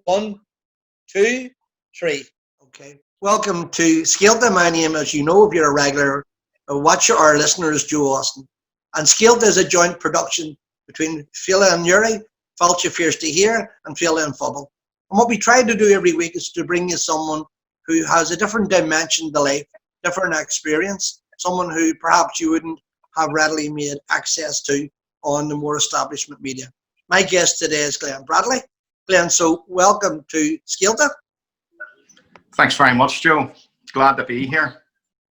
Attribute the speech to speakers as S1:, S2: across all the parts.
S1: One, two, three. Okay. Welcome to Scéalta. My name, as you know, if you're a regular watcher or listener, is Joe Austin. And Scéalta is a joint production between Fila and Yuri, Falcha Fears to Hear, and Fila and Fubble. And what we try to do every week is to bring you someone who has a different dimension to life, different experience, someone who perhaps you wouldn't have readily made access to on the more establishment media. My guest today is Glenn Bradley. Glenn, so welcome to Scéalta.
S2: Thanks very much, Joe. Glad to be here.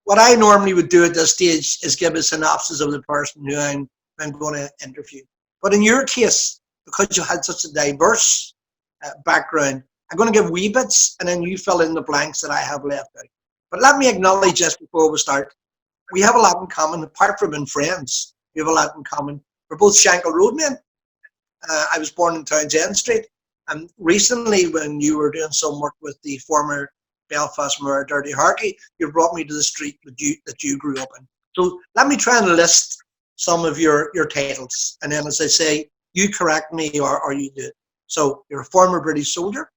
S1: What I normally would do at this stage is give a synopsis of the person who I'm going to interview. But in your case, because you had such a diverse background, I'm going to give wee bits and then you fill in the blanks that I have left out. But let me acknowledge just before we start, we have a lot in common. Apart from being friends, we have a lot in common. We're both Shankill roadmen. I was born in Townsend Street. And recently, when you were doing some work with the former Belfast Mayor, Dirty Harkey, you brought me to the street that you grew up in. So let me try and list some of your titles. And then as I say, you correct me or you do it. So you're a former British soldier.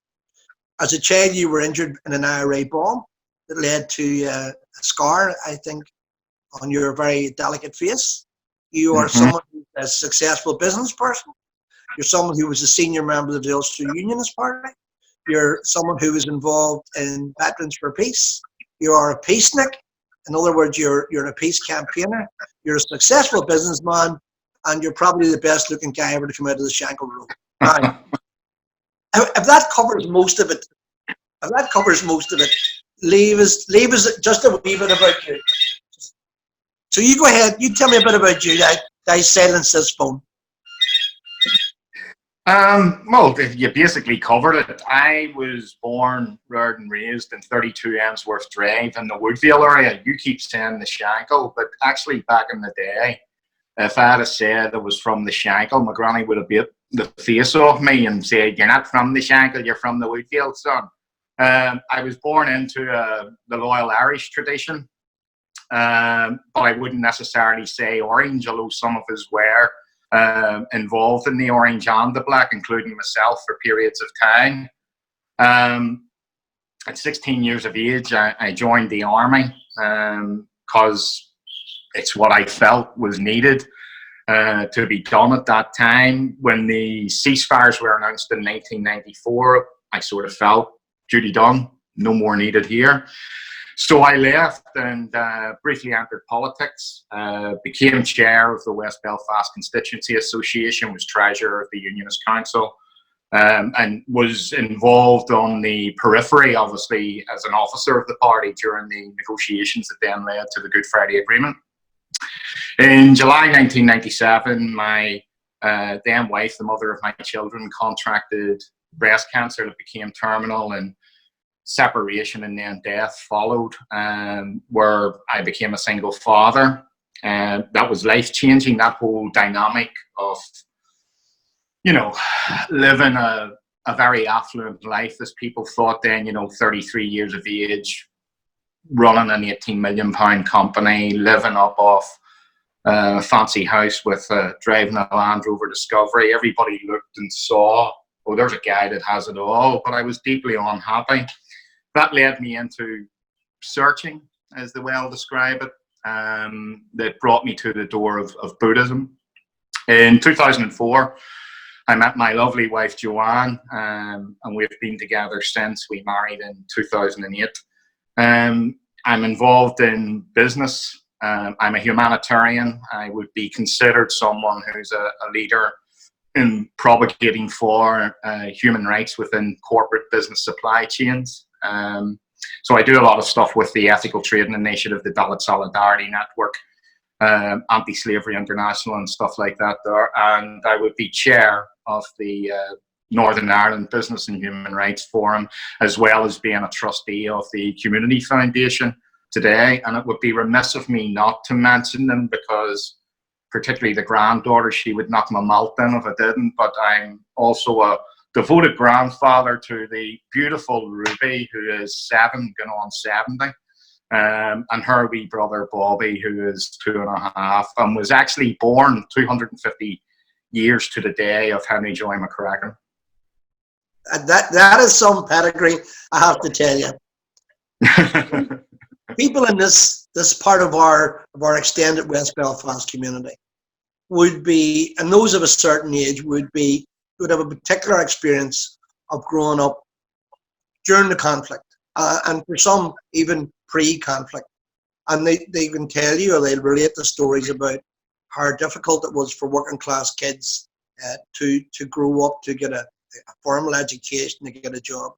S1: As a child, you were injured in an IRA bomb that led to a scar, I think, on your very delicate face. You are someone who's a successful business person. You're someone who was a senior member of the Ulster Unionist Party. You're someone who was involved in Veterans for Peace. You are a peacenik. In other words, you're a peace campaigner. You're a successful businessman, and you're probably the best looking guy ever to come out of the Shankill Road. Now, if that covers most of it, leave us just a wee bit about you. So you go ahead, you tell me a bit about you. I silence this phone.
S2: Well, you basically covered it. I was born, reared and raised in 32 Emsworth Drive in the Woodvale area. You keep saying the Shankill, but actually back in the day, if I had said I was from the Shankill, my granny would have beat the face off me and said, "You're not from the Shankill, you're from the Woodvale, son." I was born into the loyal Irish tradition, but I wouldn't necessarily say Orange, although some of us were involved in the Orange and the Black, including myself for periods of time. At 16 years of age, I joined the army because it's what I felt was needed to be done at that time. When the ceasefires were announced in 1994, I sort of felt duty done, no more needed here. So I left and briefly entered politics, became chair of the West Belfast Constituency Association, was treasurer of the Unionist Council, and was involved on the periphery, obviously, as an officer of the party during the negotiations that then led to the Good Friday Agreement. In July 1997, my then wife, the mother of my children, contracted breast cancer that became terminal, and separation and then death followed, where I became a single father. And that was life-changing, that whole dynamic of, you know, living a very affluent life, as people thought then, 33 years of age, running an £18 million company, living up off a fancy house with driving a Land Rover Discovery. Everybody looked and saw, oh, there's a guy that has it all, but I was deeply unhappy. That led me into searching, as they well describe it, that brought me to the door of Buddhism. In 2004, I met my lovely wife, Joanne, and we've been together since. We married in 2008. I'm involved in business. I'm a humanitarian. I would be considered someone who's a leader in propagating for human rights within corporate business supply chains. So I do a lot of stuff with the Ethical Trading Initiative, the Dalit Solidarity Network, Anti-Slavery International and stuff like that there. And I would be chair of the Northern Ireland Business and Human Rights Forum, as well as being a trustee of the Community Foundation today. And it would be remiss of me not to mention them, because particularly the granddaughter, she would knock my mouth in if I didn't. But I'm also a devoted grandfather to the beautiful Ruby, who is 7, going on 70, and her wee brother Bobby, who is 2.5, and was actually born 250 years to the day of Henry Joy McCracken.
S1: That is some pedigree, I have to tell you. People in this part of our extended West Belfast community would be, and those of a certain age would have a particular experience of growing up during the conflict, and for some even pre-conflict, and they can tell you, or they'll relate the stories about how difficult it was for working class kids to grow up, to get a formal education, to get a job.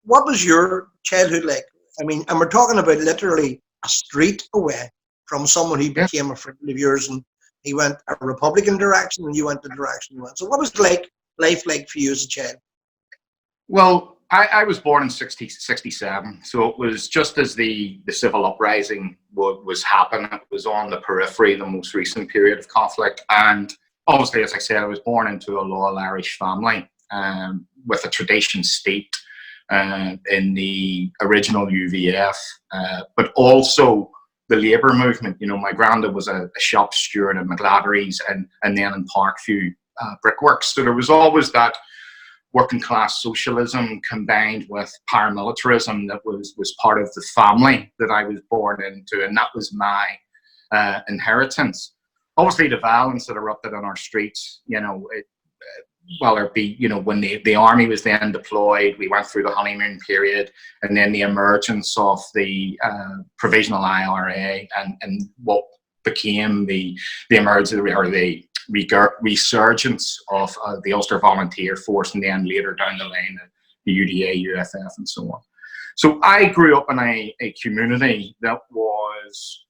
S1: What was your childhood like? I mean, and we're talking about literally a street away from someone who
S2: Yeah.
S1: became a friend of yours, and he went a Republican direction and you went the direction you went. So what was life like for you as a child?
S2: Well, I was born in 67, so it was just as the civil uprising was happening. It was on the periphery, the most recent period of conflict. And obviously, as I said, I was born into a loyal Irish family with a tradition steeped in the original UVF, but also the labour movement. You know, my granddad was a shop steward in McGladdery's and then in Parkview Brickworks. So there was always that working class socialism combined with paramilitarism that was part of the family that I was born into, and that was my inheritance. Obviously, the violence that erupted on our streets, you know, well, there'd be, you know, when the army was then deployed, we went through the honeymoon period, and then the emergence of the provisional IRA and what became the emergence or the resurgence of the Ulster Volunteer Force, and then later down the line the UDA, UFF, and so on. So I grew up in a community that was,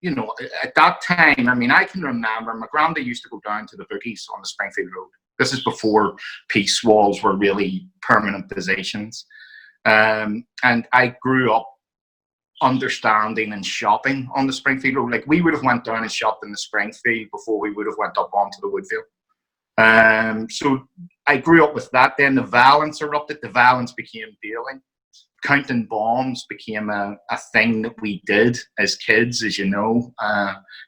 S2: you know, at that time, I mean, I can remember my granddad used to go down to the boogies on the Springfield Road. This is before peace walls were really permanent positions. And I grew up understanding and shopping on the Springfield Road. Like, we would have went down and shopped in the Springfield before we would have went up onto the Woodville. So I grew up with that. Then the violence erupted. The violence became daily. Counting bombs became a thing that we did as kids, as you know.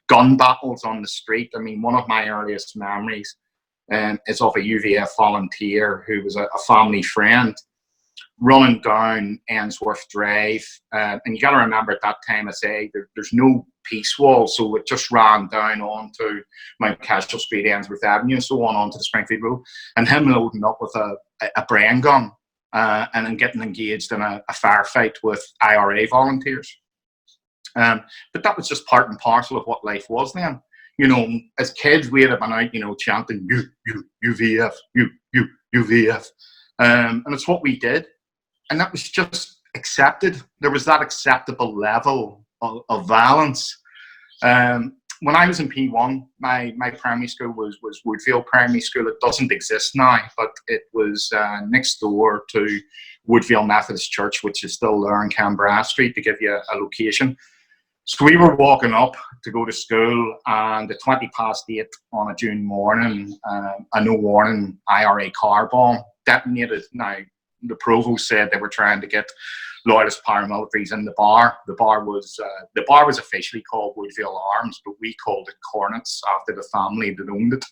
S2: Gun battles on the street. I mean, one of my earliest memories is of a UVF volunteer who was a family friend running down Ainsworth Drive. And you got to remember at that time, I say, there's no peace wall, so it just ran down onto Mount Cashel Street, Ainsworth Avenue, and so on, onto the Springfield Road. And him loading up with a brain gun and then getting engaged in a firefight with IRA volunteers. But that was just part and parcel of what life was then. You know, as kids, we had been out, you know, chanting UVF, UVF. And it's what we did. And that was just accepted. There was that acceptable level of violence. When I was in P1, my primary school was Woodfield Primary School. It doesn't exist now, but it was next door to Woodfield Methodist Church, which is still there on Canberra Street, to give you a location. So we were walking up to go to school, and at 8:20 on a June morning, a no warning IRA car bomb detonated. Now, the provost said they were trying to get loyalist paramilitaries in the bar. The bar was officially called Woodville Arms, but we called it Cornets after the family that owned it.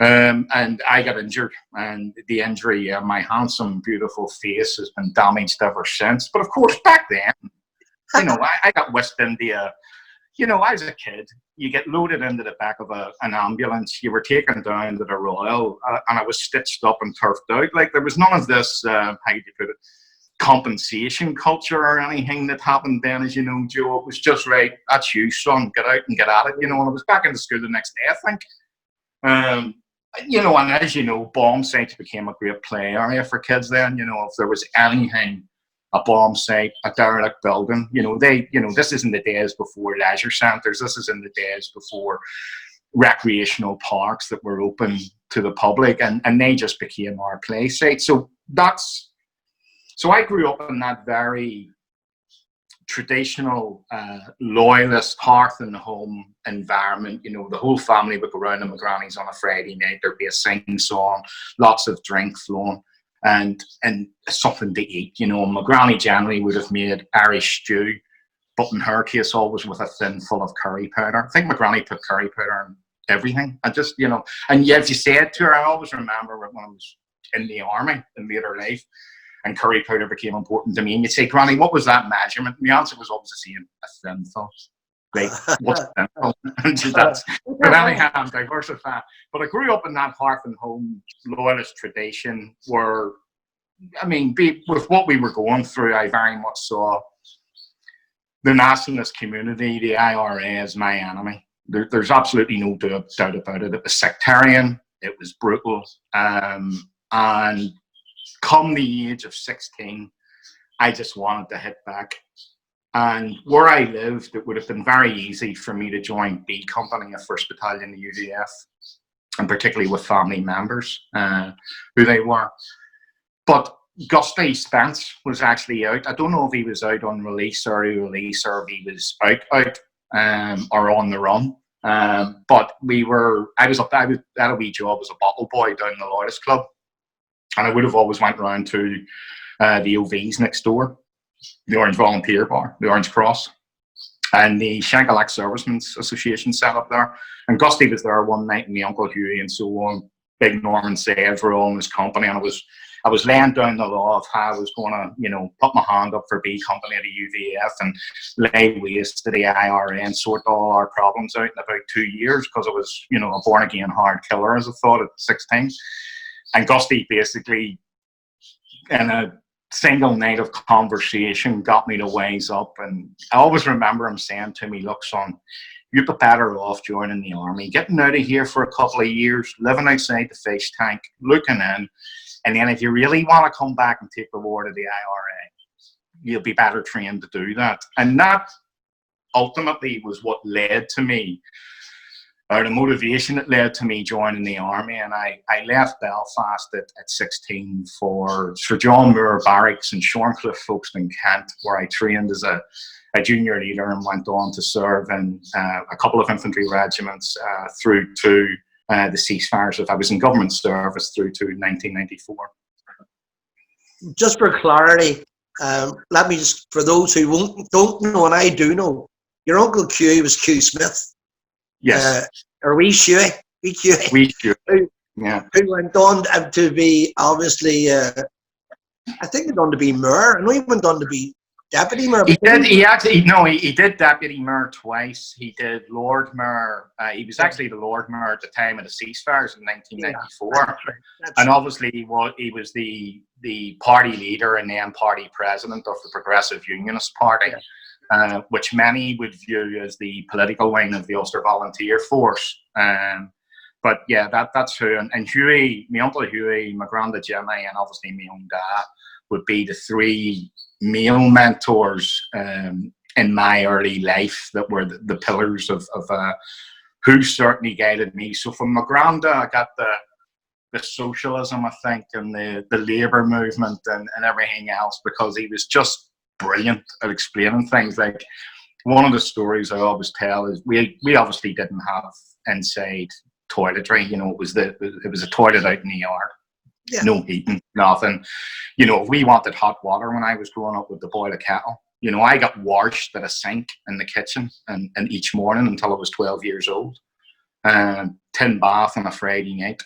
S2: And I got injured, and the injury, my handsome, beautiful face has been damaged ever since. But of course, back then, you know, I got whisked into you know, I was a kid. You get loaded into the back of an ambulance. You were taken down to the Royal, and I was stitched up and turfed out. Like, there was none of this, how do you put it, compensation culture or anything that happened then, as you know, Joe. It was just, right, that's you, son, get out and get at it, you know. And I was back into school the next day, I think. You know, and as you know, bomb sites became a great play area for kids then. You know, if there was anything, a bomb site, a derelict building, you know, this isn't the days before leisure centres. This is in the days before recreational parks that were open to the public, and they just became our play site. So I grew up in that very traditional loyalist hearth and home environment. You know, the whole family would go around to my granny's on a Friday night. There'd be a sing-song, lots of drink flowing, and something to eat. You know, my granny generally would have made Irish stew, but in her case, always with a tin full of curry powder. I think my granny put curry powder in everything. I just, you know, and yeah, if you said to her, I always remember when I was in the army in later life, and curry powder became important to me. And you'd say, Granny, what was that measurement? And the answer was always the same: a thimble. Like, what's a thimble? And that's, but anyhow, I'm diversified. But I grew up in that hearth and home loyalist tradition where, I mean, with what we were going through, I very much saw the nationalist community, the IRA, as my enemy. There's absolutely no doubt about it. It was sectarian, it was brutal, and come the age of 16, I just wanted to hit back. And where I lived, it would have been very easy for me to join B Company, a 1st Battalion, the UDF, and particularly with family members, who they were. But Gusty Spence was actually out. I don't know if he was out on release or release, or if he was out, or on the run. But I had a wee job as a bottle boy down in the Loyalist Club, and I would have always went round to the OVs next door, the Orange Volunteer Bar, the Orange Cross, and the Shankillac Servicemen's Association set up there. And Gusty was there one night, and my Uncle Hughie and so on, Big Norman Sayers were all in his company, and I was laying down the law of how I was going to, put my hand up for B Company at the UVF and lay waste to the IRA and sort all our problems out in about 2 years, because I was, a born-again hard killer, as I thought, at 16. And Gusty basically, in a single night of conversation, got me to wise up. And I always remember him saying to me, look, son, you'd be better off joining the army, getting out of here for a couple of years, living outside the fish tank, looking in. And then if you really want to come back and take the war to the IRA, you'll be better trained to do that. And that ultimately was what led to me, or the motivation that led to me joining the army. And I left Belfast at 16 for Sir John Moore Barracks in Shorncliffe, Folkestone, Kent, where I trained as a junior leader and went on to serve in a couple of infantry regiments through to the ceasefires. I was in government service through to 1994.
S1: Just for clarity, let me just, for those who don't know, and I do know, your Uncle Q was Q Smith.
S2: Yes.
S1: Or Wee Shuey. Wee Shuey.
S2: Wee Shuey. Yeah.
S1: Who went on to be, obviously, I think he went on to be mayor. I know he went on to be deputy mayor.
S2: He did deputy mayor twice. He did Lord Mayor. He was actually the Lord Mayor at the time of the ceasefires in 1994. Yeah, that's and obviously he was the party leader and then party president of the Progressive Unionist Party, which many would view as the political wing of the Ulster Volunteer Force. But yeah, that's who. And Hughie, my Uncle Hughie, my granda Jimmy, and obviously my own dad would be the three male mentors in my early life that were the pillars of who certainly guided me. So from my granda, I got the socialism, I think, and the labour movement and everything else, because he was just brilliant at explaining things. Like, one of the stories I always tell is we obviously didn't have inside toiletry. It was a toilet out in the yard. Yeah. No heating, nothing. If we wanted hot water when I was growing up, with the boil a kettle. I got washed at a sink in the kitchen and each morning until I was 12 years old. Tin bath on a Friday night.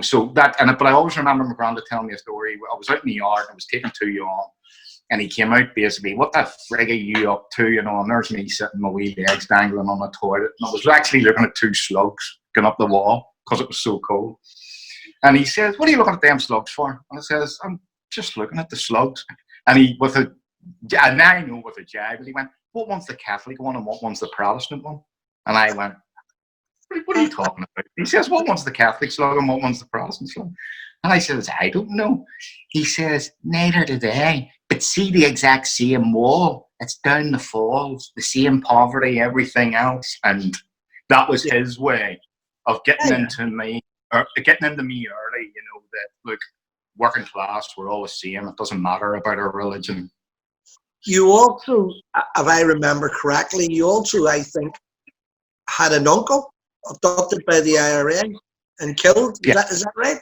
S2: So that, but I always remember my granda telling me a story. I was out in the yard, I was taking too long, and he came out basically, what the frig are you up to? And there's me sitting, my wee legs dangling on the toilet. And I was actually looking at two slugs going up the wall because it was so cold. And he says, what are you looking at them slugs for? And I says, I'm just looking at the slugs. And he, and I know with a jab, he went, what one's the Catholic one and what one's the Protestant one? And I went, what are you talking about? He says, what one's the Catholic slug and what one's the Protestant slug? And I says, I don't know. He says, neither did I. But see the exact same wall. It's down the falls, the same poverty, everything else. And that was his way of getting into me, or getting into me early, that, look, working class, we're all the same. It doesn't matter about our religion.
S1: You also, if I remember correctly, I think, had an uncle abducted by the IRA and killed. Is that right?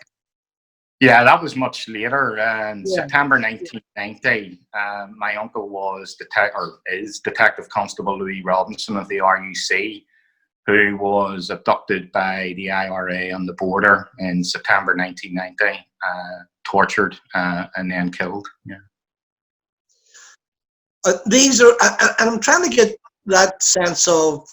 S2: Yeah, that was much later. In September 1990, my uncle was Detective Constable Louis Robinson of the RUC. who was abducted by the IRA on the border in September 1990, tortured, and then killed. Yeah.
S1: These are, and I'm trying to get that sense of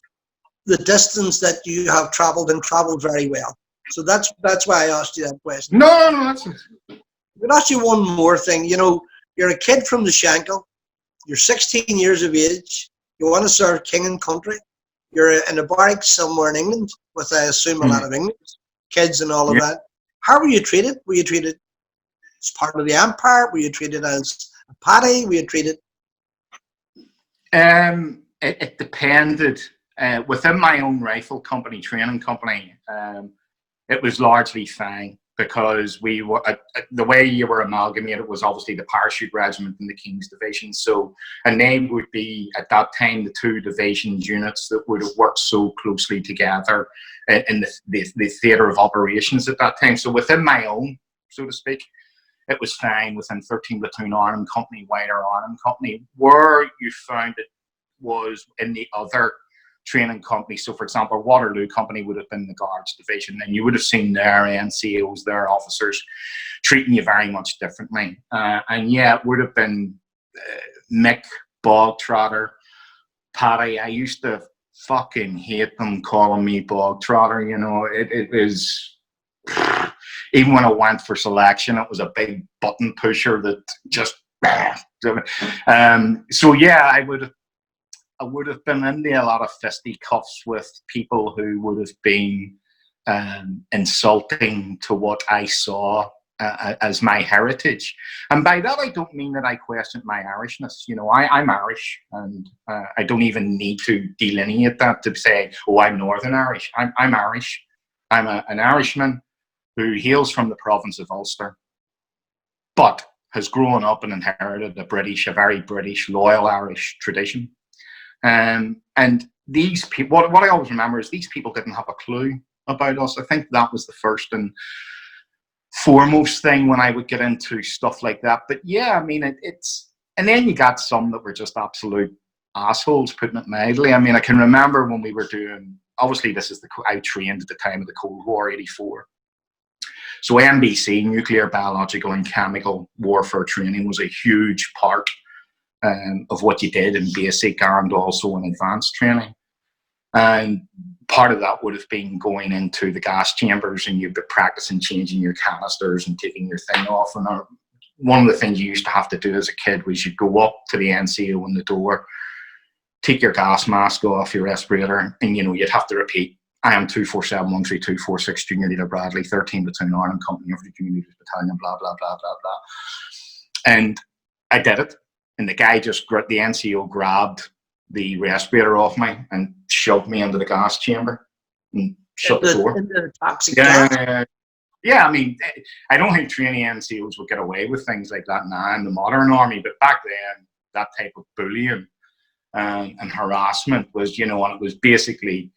S1: the distance that you have traveled and traveled very well. So that's why I asked you that question.
S2: No, that's.
S1: But ask you one more thing. You know, you're a kid from the Shankill. You're 16 years of age. You want to serve king and country. You're in a barracks somewhere in England with, I assume, a lot of English kids and all of that. How were you treated? Were you treated as part of the empire? Were you treated as a paddy? Were you treated?
S2: It depended. Within my own rifle company, training company, it was largely fine, because we were the way you were amalgamated was obviously the parachute regiment and the King's Division. So, and they would be at that time the two divisions units that would have worked so closely together in the theatre of operations at that time. So within my own, so to speak, it was fine within 13 Platoon Arnhem Company, wider Arnhem Company. Where you found it was in the other training company. So, for example, Waterloo Company would have been the Guards Division, and you would have seen their NCOs, their officers, treating you very much differently. And yeah, it would have been Mick, Bog Trotter, Paddy. I used to fucking hate them calling me Bog Trotter. You know, it was, even when I went for selection, it was a big button pusher that just. So yeah, I would have been into a lot of fisticuffs with people who would have been insulting to what I saw as my heritage. And by that, I don't mean that I questioned my Irishness. You know, I'm Irish, and I don't even need to delineate that to say, oh, I'm Northern Irish. I'm Irish. I'm an Irishman who hails from the province of Ulster, but has grown up and inherited a very British, loyal Irish tradition. And these people, what I always remember is these people didn't have a clue about us. I think that was the first and foremost thing when I would get into stuff like that. But yeah, I mean, it's, and then you got some that were just absolute assholes, putting it mildly. I mean, I can remember when we were doing, obviously this is I trained at the time of the Cold War, 84. So NBC, nuclear, biological and chemical warfare training, was a huge part of what you did in basic and also in advanced training. And part of that would have been going into the gas chambers, and you'd be practicing changing your canisters and taking your thing off. And one of the things you used to have to do as a kid was you'd go up to the NCO in the door, take your gas mask off, your respirator, and you know, you'd have to repeat, I am 247-132-46 Junior Leader Bradley, 13 Platoon Arnhem Company of the Junior Leaders Battalion, blah, blah, blah, blah, blah. And I did it. And the guy the NCO grabbed the respirator off me and shoved me into the gas chamber and shut the door.
S1: Into the toxic gas.
S2: Yeah, I mean, I don't think training NCOs would get away with things like that now in the modern army, but back then, that type of bullying and harassment was, you know, and it was basically,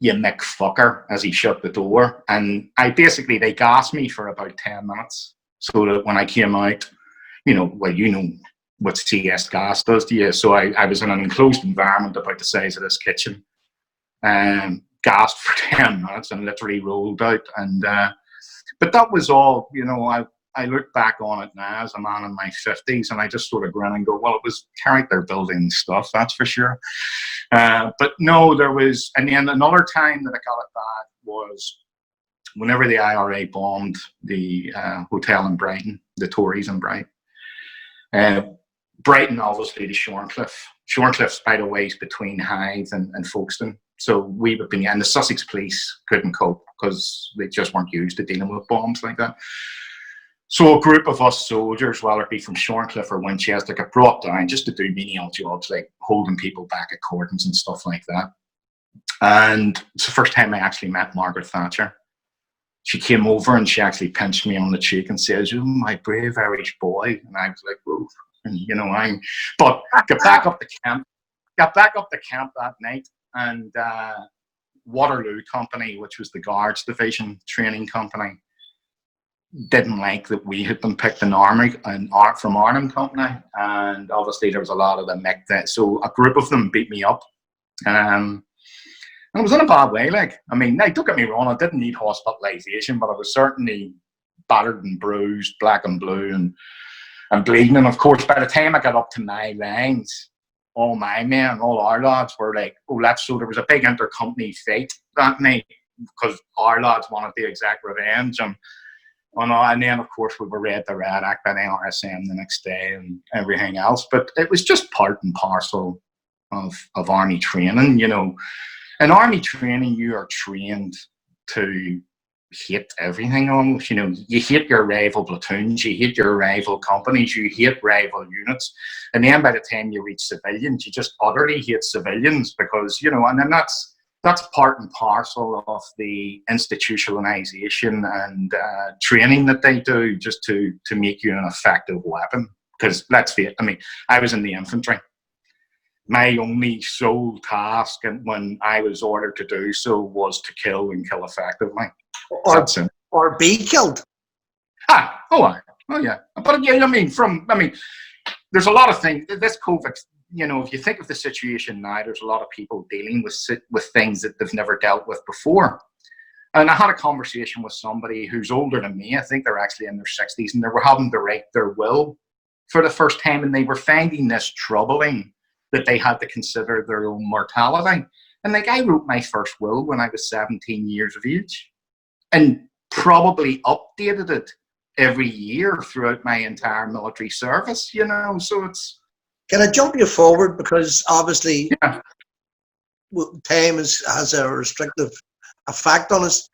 S2: you Mick fucker, as he shut the door. And they gassed me for about 10 minutes so that when I came out, you know, well, you know what CS gas does to you. So I was in an enclosed environment about the size of this kitchen, gassed for 10 minutes and literally rolled out. And but that was all, you know, I look back on it now as a man in my 50s, and I just sort of grin and go, well, it was character building stuff, that's for sure. But no, there was, and then another time that I got it bad was whenever the IRA bombed the hotel in Brighton, the Tories in Brighton. Brighton, obviously, to Shorncliffe. Shorncliffe's, by the way, is between Hythe and Folkestone. So we would be, and the Sussex police couldn't cope because they just weren't used to dealing with bombs like that. So a group of us soldiers, whether it be from Shorncliffe or Winchester, got brought down just to do menial jobs like holding people back at cordons and stuff like that. And it's the first time I actually met Margaret Thatcher. She came over and she actually pinched me on the cheek and says, "Oh, my brave Irish boy." And I was like, "Whoa." And, you know, but got back up the camp that night, and Waterloo Company, which was the Guards Division training company, didn't like that we had been picked in army and from Arnhem Company, and obviously there was a lot of them. So a group of them beat me up, And it was in a bad way. Like, I mean, now, don't get me wrong, I didn't need hospitalisation, but I was certainly battered and bruised, black and blue, and bleeding. And of course, by the time I got up to my lines, all my men, all our lads were like, oh, that's so. There was a big intercompany fight that night because our lads wanted the exact revenge. And then, of course, we were read the Red Act by the RSM the next day and everything else. But it was just part and parcel of army training, you know. In army training, you are trained to hate everything almost. You know, you hate your rival platoons, you hate your rival companies, you hate rival units. And then by the time you reach civilians, you just utterly hate civilians because, you know, and then that's part and parcel of the institutionalization and training that they do just to make you an effective weapon. Because let's face it, I mean, I was in the infantry. My only sole task when I was ordered to do so was to kill and kill effectively.
S1: Or be killed.
S2: Oh yeah. But yeah, I mean, there's a lot of things. This COVID, you know, if you think of the situation now, there's a lot of people dealing with things that they've never dealt with before. And I had a conversation with somebody who's older than me. I think they're actually in their 60s, and they were having to write their will for the first time, and they were finding this troubling that they had to consider their own mortality. And like, I wrote my first will when I was 17 years of age, and probably updated it every year throughout my entire military service, you know. So it's...
S1: Can I jump you forward? Because obviously,
S2: yeah,
S1: time has a restrictive effect on us.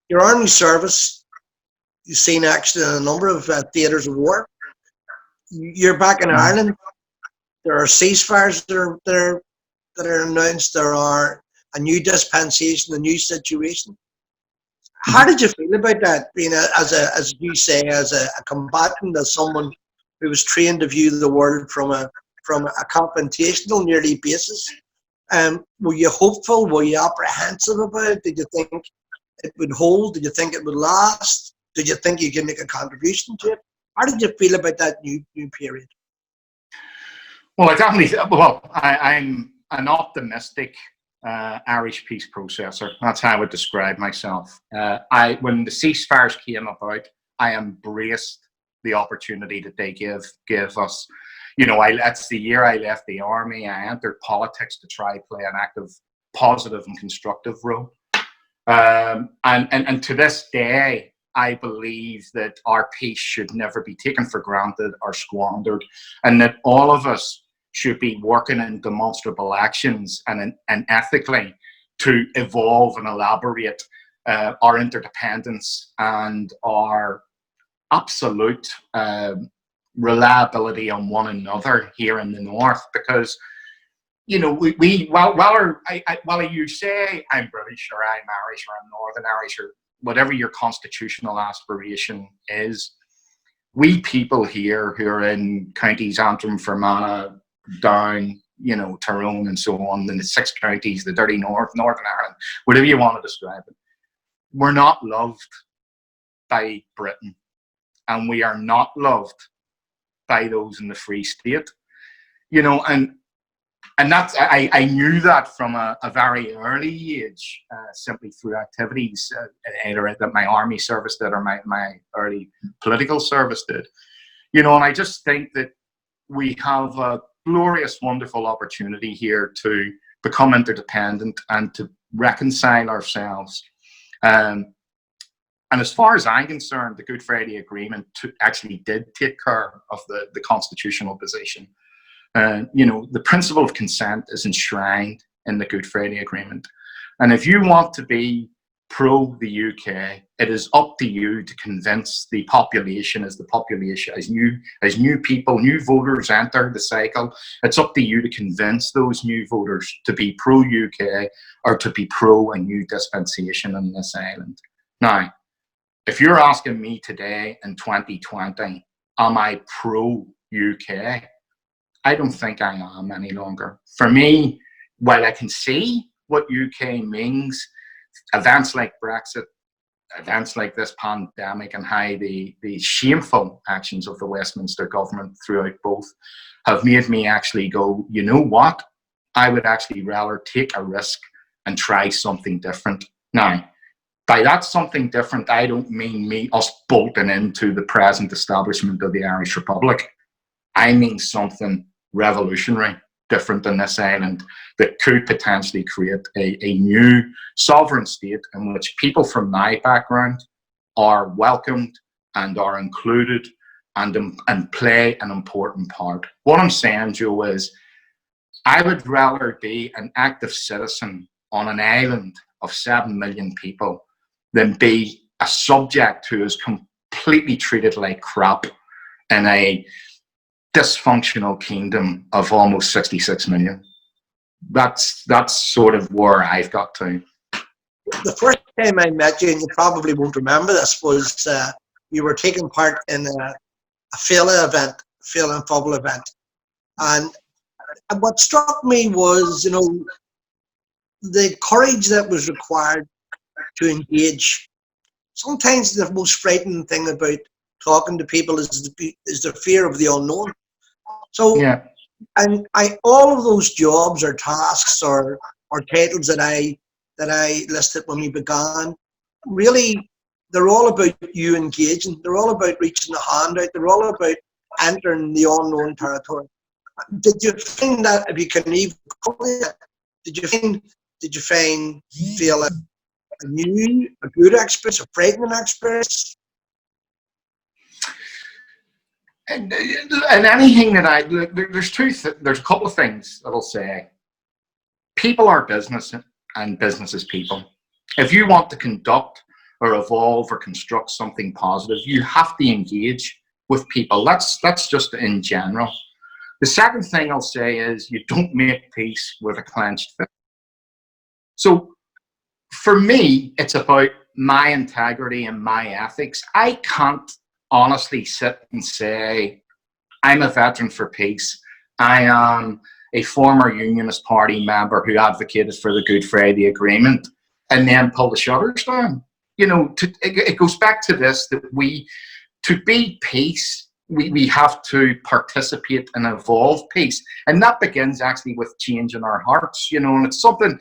S1: Your army service, you've seen action in a number of theatres of war. You're back in Ireland. There are ceasefires that are announced. There are a new dispensation, a new situation. How did you feel about that? Being as you say, as a combatant, as someone who was trained to view the world from a confrontational nearly basis. Were you hopeful? Were you apprehensive about it? Did you think it would hold? Did you think it would last? Did you think you could make a contribution to it? How did you feel about that new period?
S2: Well, I'm an optimistic Irish peace processor. That's how I would describe myself. When the ceasefires came about, I embraced the opportunity that they give us. You know, that's the year I left the army. I entered politics to try play an active, positive, and constructive role. And to this day, I believe that our peace should never be taken for granted or squandered, and that all of us should be working in demonstrable actions and ethically to evolve and elaborate our interdependence and our absolute reliability on one another here in the North. Because, you know, while you say I'm British or I'm Irish or I'm Northern Irish or whatever your constitutional aspiration is, we people here who are in counties Antrim, Fermanagh, Down, you know, Tyrone and so on, in the 6 counties, the dirty North, Northern Ireland, whatever you want to describe it, we're not loved by Britain, and we are not loved by those in the Free State, you know, and that's, I knew that from a very early age, simply through activities either that my army service did or my early political service did, you know. And I just think that we have a glorious, wonderful opportunity here to become interdependent and to reconcile ourselves. And as far as I'm concerned, the Good Friday Agreement actually did take care of the constitutional position. You know, the principle of consent is enshrined in the Good Friday Agreement. And if you want to be pro the UK, it is up to you to convince the population, as new people, new voters enter the cycle, it's up to you to convince those new voters to be pro UK or to be pro a new dispensation in this island. Now, if you're asking me today in 2020, am I pro UK? I don't think I am any longer. For me, while I can see what UK means, events like Brexit, events like this pandemic, and how the shameful actions of the Westminster government throughout both have made me actually go, you know what? I would actually rather take a risk and try something different. Now, by that something different, I don't mean us bolting into the present establishment of the Irish Republic. I mean something revolutionary, different in this island, that could potentially create a new sovereign state in which people from my background are welcomed and are included and play an important part. What I'm saying, Joe, is I would rather be an active citizen on an island of 7 million people than be a subject who is completely treated like crap in a dysfunctional kingdom of almost 66 million. That's sort of where I've got to.
S1: The first time I met you, and you probably won't remember this, was you were taking part in a Scéalta event, Scéalta and Fubble event. And what struck me was, you know, the courage that was required to engage. Sometimes the most frightening thing about talking to people is the fear of the unknown. So,
S2: yeah.
S1: And all of those jobs or tasks or titles that I listed when we began, really, they're all about you engaging. They're all about reaching the hand out. They're all about entering the unknown territory. Did you find that, if you can even call it, did you feel a new, a good experience, a frightening experience?
S2: And anything that there's a couple of things that I'll say. People are business and business is people. If you want to conduct or evolve or construct something positive, you have to engage with people. That's just in general. The second thing I'll say is you don't make peace with a clenched fist. So for me, it's about my integrity and my ethics. I can't honestly sit and say, I'm a veteran for peace. I am a former Unionist Party member who advocated for the Good Friday Agreement, and then pull the shutters down. You know, it goes back to this, that to be peace, we have to participate and evolve peace. And that begins actually with change in our hearts, you know, and it's something.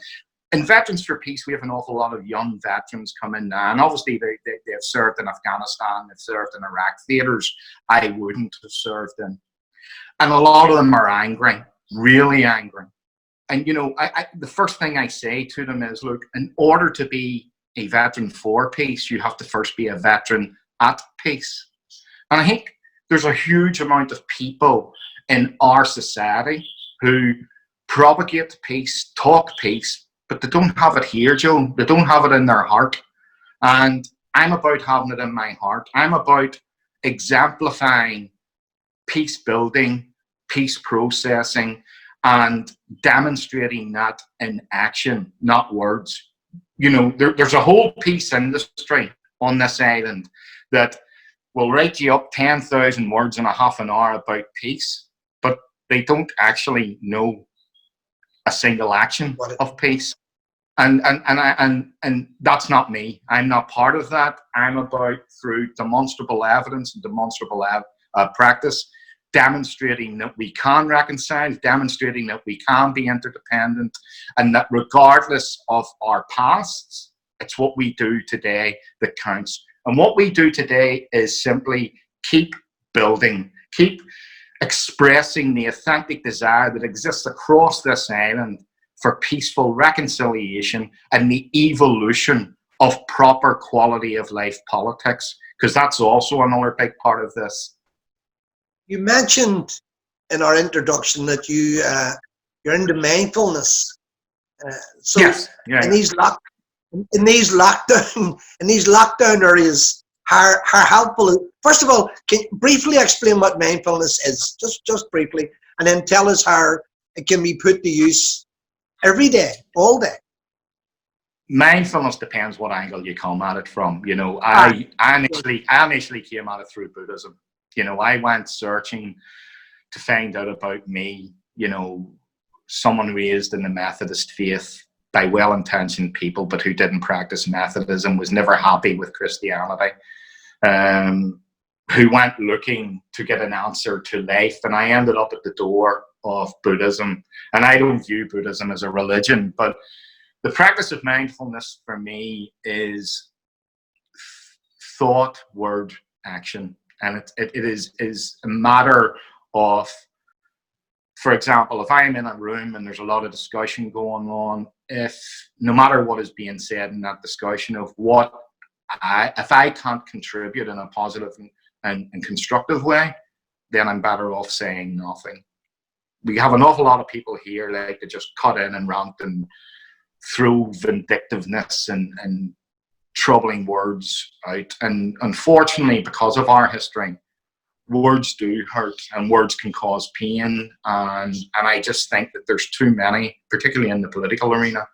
S2: In Veterans for Peace, we have an awful lot of young veterans come in now, and obviously they've served in Afghanistan, they've served in Iraq, theatres I wouldn't have served in. And a lot of them are angry, really angry. And, you know, the first thing I say to them is, look, in order to be a veteran for peace, you have to first be a veteran at peace. And I think there's a huge amount of people in our society who propagate peace, talk peace, but they don't have it here, Joe. They don't have it in their heart. And I'm about having it in my heart. I'm about exemplifying peace building, peace processing, and demonstrating that in action, not words. You know, there's a whole peace industry on this island that will write you up 10,000 words in a half an hour about peace, but they don't actually know a single action of peace. And that's not me. I'm not part of that. I'm about, through demonstrable evidence and demonstrable practice, demonstrating that we can reconcile, demonstrating that we can be interdependent, and that regardless of our pasts, it's what we do today that counts. And what we do today is simply keep building, keep expressing the authentic desire that exists across this island for peaceful reconciliation and the evolution of proper quality of life politics, because that's also another big part of this.
S1: You mentioned in our introduction that you're into mindfulness. So
S2: yes. Yeah,
S1: in these lockdown areas, how helpful? First of all, can you briefly explain what mindfulness is, just briefly, and then tell us how it can be put to use every day, all day.
S2: Mindfulness depends what angle you come at it from. You know, I initially came at it through Buddhism. You know, I went searching to find out about me, you know, someone raised in the Methodist faith by well-intentioned people, but who didn't practice Methodism, was never happy with Christianity, who went looking to get an answer to life. And I ended up at the door of Buddhism. And I don't view Buddhism as a religion, but the practice of mindfulness for me is thought, word, action. And it is a matter of, for example, if I'm in a room and there's a lot of discussion going on, if no matter what is being said in that discussion, of what if I can't contribute in a positive and constructive way, then I'm better off saying nothing. We have an awful lot of people here like to just cut in and rant and throw vindictiveness and troubling words out. And unfortunately, because of our history, words do hurt and words can cause pain. And I just think that there's too many, particularly in the political arena,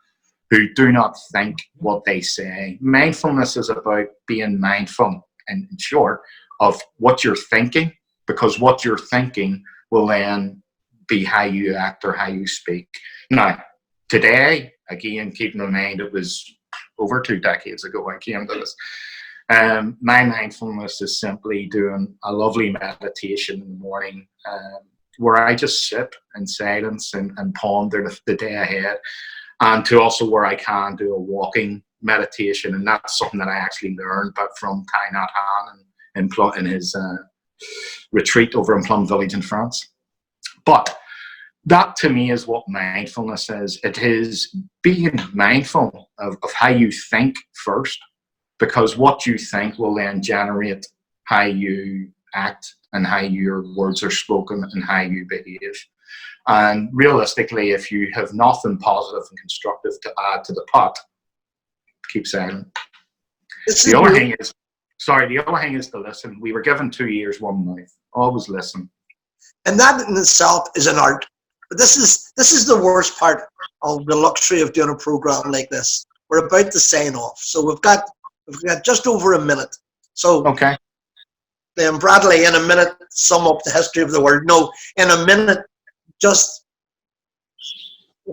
S2: who do not think what they say. Mindfulness is about being mindful, in short, of what you're thinking, because what you're thinking will then be how you act or how you speak. Now, today, again, keeping in mind it was over 2 decades ago I came to this, my mindfulness is simply doing a lovely meditation in the morning where I just sit in silence and ponder the day ahead, and to also where I can do a walking meditation. And that's something that I actually learned but from Thai Nhat Hanh in his retreat over in Plum Village in France. But that to me is what mindfulness is. It is being mindful of how you think first, because what you think will then generate how you act and how your words are spoken and how you behave. And realistically, if you have nothing positive and constructive to add to the pot, keep silent. The other thing is to listen. We were given 2 ears, 1 mouth. Always listen.
S1: And that in itself is an art. But this is the worst part of the luxury of doing a program like this. We're about to sign off, so we've got just over a minute. So
S2: okay,
S1: then Bradley, in a minute, sum up the history of the world. No, in a minute, just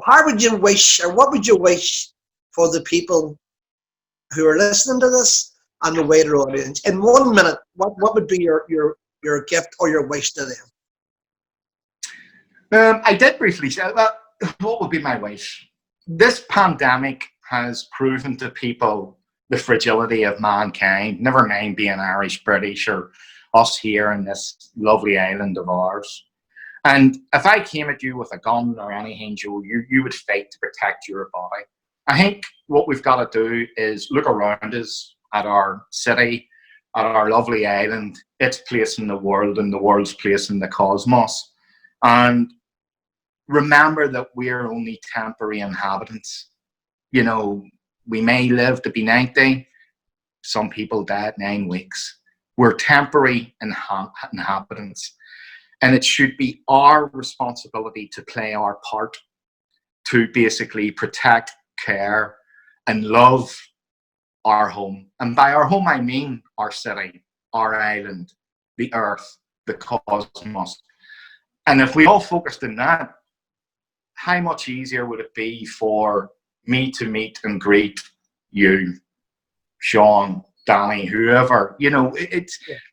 S1: how would you wish, or what would you wish for the people who are listening to this and the wider audience? In 1 minute, what would be your gift or your wish to them?
S2: I did briefly say, well, what would be my wish? This pandemic has proven to people the fragility of mankind, never mind being Irish, British, or us here in this lovely island of ours. And if I came at you with a gun or anything, Joe, you would fight to protect your body. I think what we've got to do is look around us at our city, at our lovely island, its place in the world and the world's place in the cosmos. And remember that we're only temporary inhabitants. You know, we may live to be 90. Some people die at 9 weeks. We're temporary inhabitants. And it should be our responsibility to play our part to basically protect, care, and love our home. And by our home, I mean our city, our island, the earth, the cosmos. And if we all focused on that, how much easier would it be for me to meet and greet you, Sean, Danny, whoever? You know,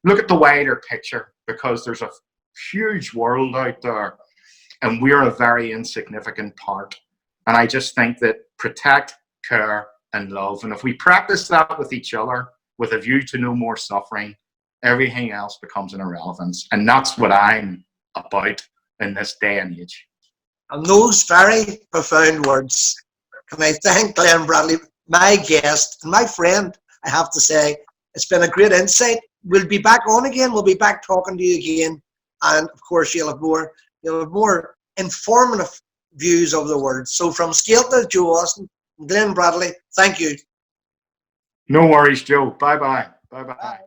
S2: look at the wider picture, because there's a huge world out there and we're a very insignificant part. And I just think that protect, care, and love. And if we practice that with each other, with a view to no more suffering, everything else becomes an irrelevance. And that's what I'm about in this day and age.
S1: And those very profound words, can I thank Glenn Bradley, my guest and my friend, I have to say. It's been a great insight. We'll be back on again. We'll be back talking to you again. And of course, you'll have more informative views of the world. So from Scéalta, Joe Austin, and Glenn Bradley, thank you.
S2: No worries, Joe. Bye-bye. Bye-bye.